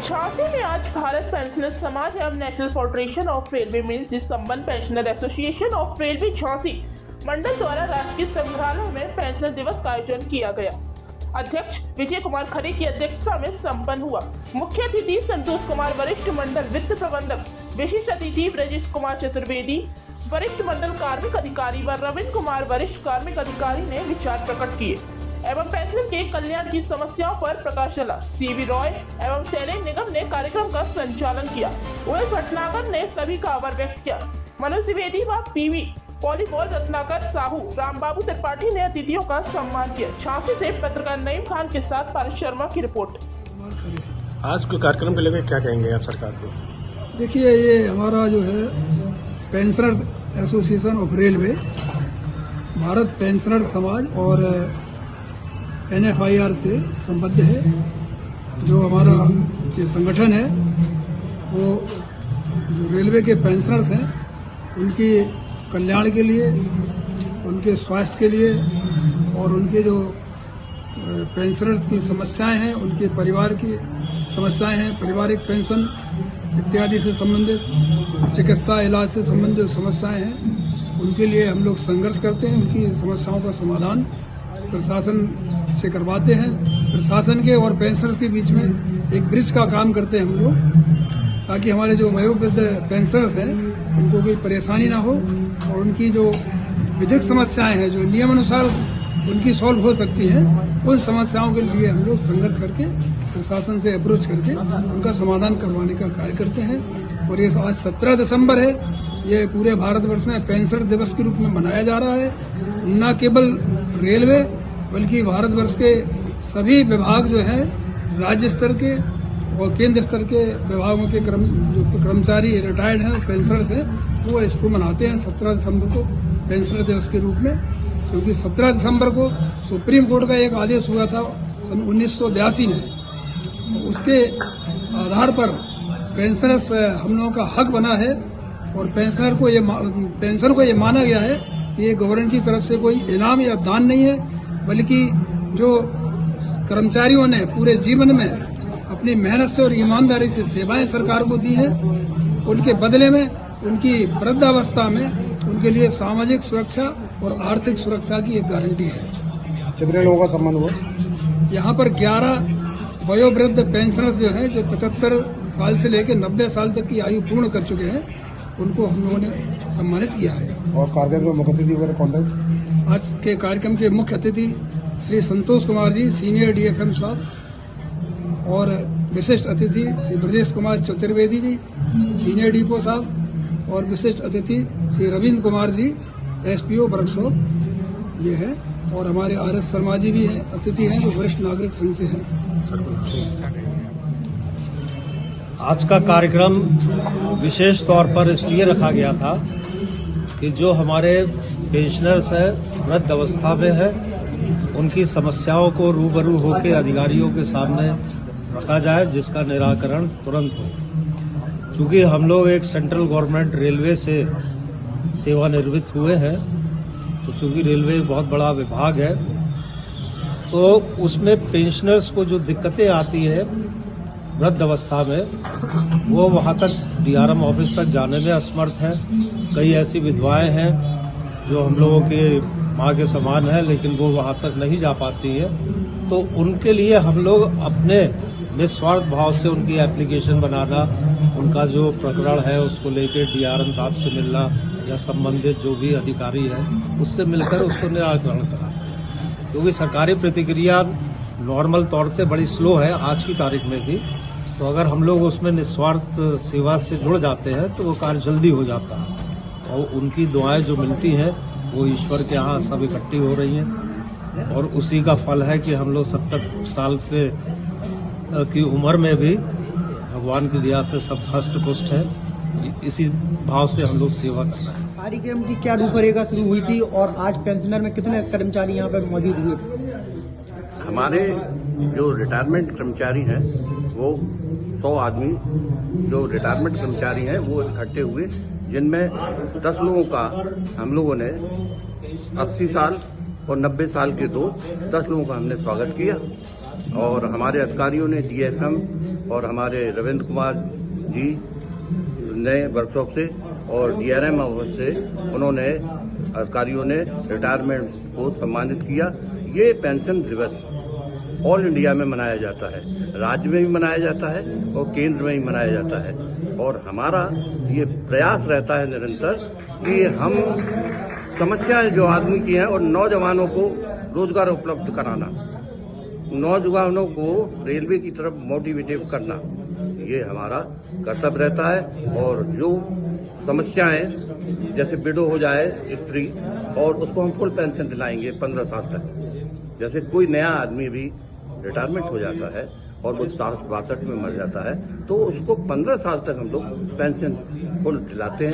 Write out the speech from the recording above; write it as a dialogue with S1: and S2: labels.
S1: झांसी में आज भारत पेंशनर समाज एवं national federation of railway means संबंध pensioner association of railway Jhansi मंडल द्वारा राजकीय संग्रहालय में पेंशनर दिवस का आयोजन किया गया। अध्यक्ष विजय कुमार खरे की अध्यक्षता में संपन्न हुआ। मुख्य अतिथि संतोष कुमार वरिष्ठ मंडल वित्त प्रबंधक, विशिष्ट अतिथि ब्रजेश कुमार चतुर्वेदी वरिष्ठ मंडल कार्मिक अधिकारी व रविंद्र कुमार वरिष्ठ कार्मिक अधिकारी ने विचार प्रकट किए एवं पेंशनर के कल्याण की समस्याओं पर प्रकाश डाला। सीवी रॉय एवं शैलेश निगम ने कार्यक्रम का संचालन किया। ओएस भटनागर ने सभी का आभार व्यक्त किया। मनोज द्विवेदी व पीवी पॉलीबॉल रत्नाकर साहू, रामबाबू त्रिपाठी ने अतिथियों का सम्मान किया। झांसी से पत्रकार नईम खान के साथ पारस शर्मा की रिपोर्ट।
S2: आज के कार्यक्रम को लेकर क्या कहेंगे आप सरकार को?
S3: देखिए, ये हमारा जो है pensioner association of railway, Bharat pensioner समाज और NFIR से संबद्ध है। जो हमारा ये संगठन है वो जो रेलवे के पेंशनर्स हैं उनकी कल्याण के लिए, उनके स्वास्थ्य के लिए और उनके जो पेंशनर्स की समस्याएं हैं, उनके परिवार की समस्याएं हैं, पारिवारिक पेंशन इत्यादि से संबंधित, चिकित्सा इलाज से संबंधित समस्याएं हैं, उनके लिए हम लोग संघर्ष करते हैं। उनकी समस्याओं का समाधान प्रशासन से करवाते हैं। प्रशासन के और पेंशनर्स के बीच में एक ब्रिज का काम करते हैं हम लोग, ताकि हमारे जो वयोवृद्ध पेंशनर्स हैं उनको कोई परेशानी ना हो और उनकी जो विधिक समस्याएं हैं जो नियमानुसार उनकी सॉल्व हो सकती हैं, उन समस्याओं के लिए हम लोग संघर्ष करके प्रशासन से अप्रोच करके उनका समाधान करवाने का कार्य करते हैं। और ये आज 17 दिसंबर है, ये पूरे भारतवर्ष में पेंशनर दिवस के रूप में मनाया जा रहा है। न केवल रेलवे बल्कि भारतवर्ष के सभी विभाग जो हैं, राज्य स्तर के और केंद्र स्तर के विभागों के कर्मचारी रिटायर्ड हैं, पेंशनर्स हैं, वो इसको मनाते हैं 17 दिसंबर को पेंशनर दिवस के रूप में। क्योंकि 17 दिसंबर को सुप्रीम कोर्ट का एक आदेश हुआ था सन 1982 में, उसके आधार पर पेंशनर्स हम लोगों का हक बना है और पेंशनर को ये माना गया है कि ये गवर्नमेंट की तरफ से कोई इनाम या दान नहीं है, बल्कि जो कर्मचारियों ने पूरे जीवन में अपनी मेहनत से और ईमानदारी से सेवाएं सरकार को दी हैं, उनके बदले में उनकी वृद्धावस्था में उनके लिए सामाजिक सुरक्षा और आर्थिक सुरक्षा की एक गारंटी है।
S2: कितने लोगों का सम्मान हुआ?
S3: यहाँ पर 11 वयोवृद्ध पेंशनर्स जो हैं, जो 75 साल से लेकर 90 साल तक की आयु पूर्ण कर चुके हैं, उनको हम लोगों ने सम्मानित किया है।
S2: और कार्यक्रम में मुख्य अतिथि वगैरह कौन है?
S3: आज के कार्यक्रम के मुख्य अतिथि श्री संतोष कुमार जी, सीनियर DFM साहब, और विशिष्ट अतिथि श्री ब्रजेश कुमार चतुर्वेदी जी, सीनियर डिपो साहब, और विशिष्ट अतिथि श्री रविंद्र कुमार जी, SPO वर्कशॉप, ये है। और हमारे RS शर्मा जी भी हैं, अतिथि हैं, जो वरिष्ठ नागरिक संघ से हैं।
S4: आज का कार्यक्रम विशेष तौर पर इसलिए रखा गया था कि जो हमारे पेंशनर्स हैं, वृद्ध अवस्था में है, उनकी समस्याओं को रूबरू होकर अधिकारियों के सामने रखा जाए, जिसका निराकरण तुरंत हो। चूंकि हम लोग एक सेंट्रल गवर्नमेंट रेलवे से सेवानिवृत्त हुए हैं, तो चूंकि रेलवे एक बहुत बड़ा विभाग है, तो उसमें पेंशनर्स को जो दिक्कतें आती है वृद्ध अवस्था में, वो वहाँ तक DRM ऑफिस तक जाने में असमर्थ हैं। कई ऐसी विधवाएं हैं जो हम लोगों के माँ के समान है, लेकिन वो वहाँ तक नहीं जा पाती है। तो उनके लिए हम लोग अपने निस्वार्थ भाव से उनकी एप्लीकेशन बनाना, उनका जो प्रकरण है उसको लेकर DRM साहब से मिलना या संबंधित जो भी अधिकारी है उससे मिलकर उसको निराकरण कराते हैं। क्योंकि सरकारी प्रतिक्रिया नॉर्मल तौर से बड़ी स्लो है आज की तारीख में भी, तो अगर हम लोग उसमें निस्वार्थ सेवा से जुड़ जाते हैं तो वो कार्य जल्दी हो जाता है। और उनकी दुआएं जो मिलती हैं वो ईश्वर के यहाँ सब इकट्ठी हो रही हैं, और उसी का फल है कि हम लोग 70 साल से की उम्र में भी भगवान की दया से सब हष्ट पुष्ट है। इसी भाव से हम लोग सेवा कर रहे हैं।
S5: कार्यक्रम की क्या रूपरेखा शुरू हुई थी और आज पेंशनर में कितने कर्मचारी यहाँ पर मौजूद हुए?
S6: हमारे जो रिटायरमेंट कर्मचारी हैं वो 100 आदमी जो रिटायरमेंट कर्मचारी हैं वो इकट्ठे हुए, जिनमें 10 लोगों का हम लोगों ने 80 साल और 90 साल के 10 लोगों का हमने स्वागत किया। और हमारे अधिकारियों ने DFM और हमारे रविंद्र कुमार जी नए वर्कशॉप से और DRM ऑफिस से उन्होंने अधिकारियों ने रिटायरमेंट को सम्मानित किया। ये पेंशन दिवस ऑल इंडिया में मनाया जाता है, राज्य में भी मनाया जाता है और केंद्र में भी मनाया जाता है। और हमारा ये प्रयास रहता है निरंतर कि हम समस्याएं जो आदमी की हैं और नौजवानों को रोजगार उपलब्ध कराना, नौजवानों को रेलवे की तरफ मोटिवेटिव करना, ये हमारा कर्तव्य रहता है। और जो समस्याएं जैसे विडो हो जाए स्त्री और उसको हम फुल पेंशन दिलाएंगे 15 साल तक। जैसे कोई नया आदमी भी रिटायरमेंट हो जाता है और वो 62 में मर जाता है तो उसको 15 साल तक हम लोग पेंशन फुल दिलाते हैं।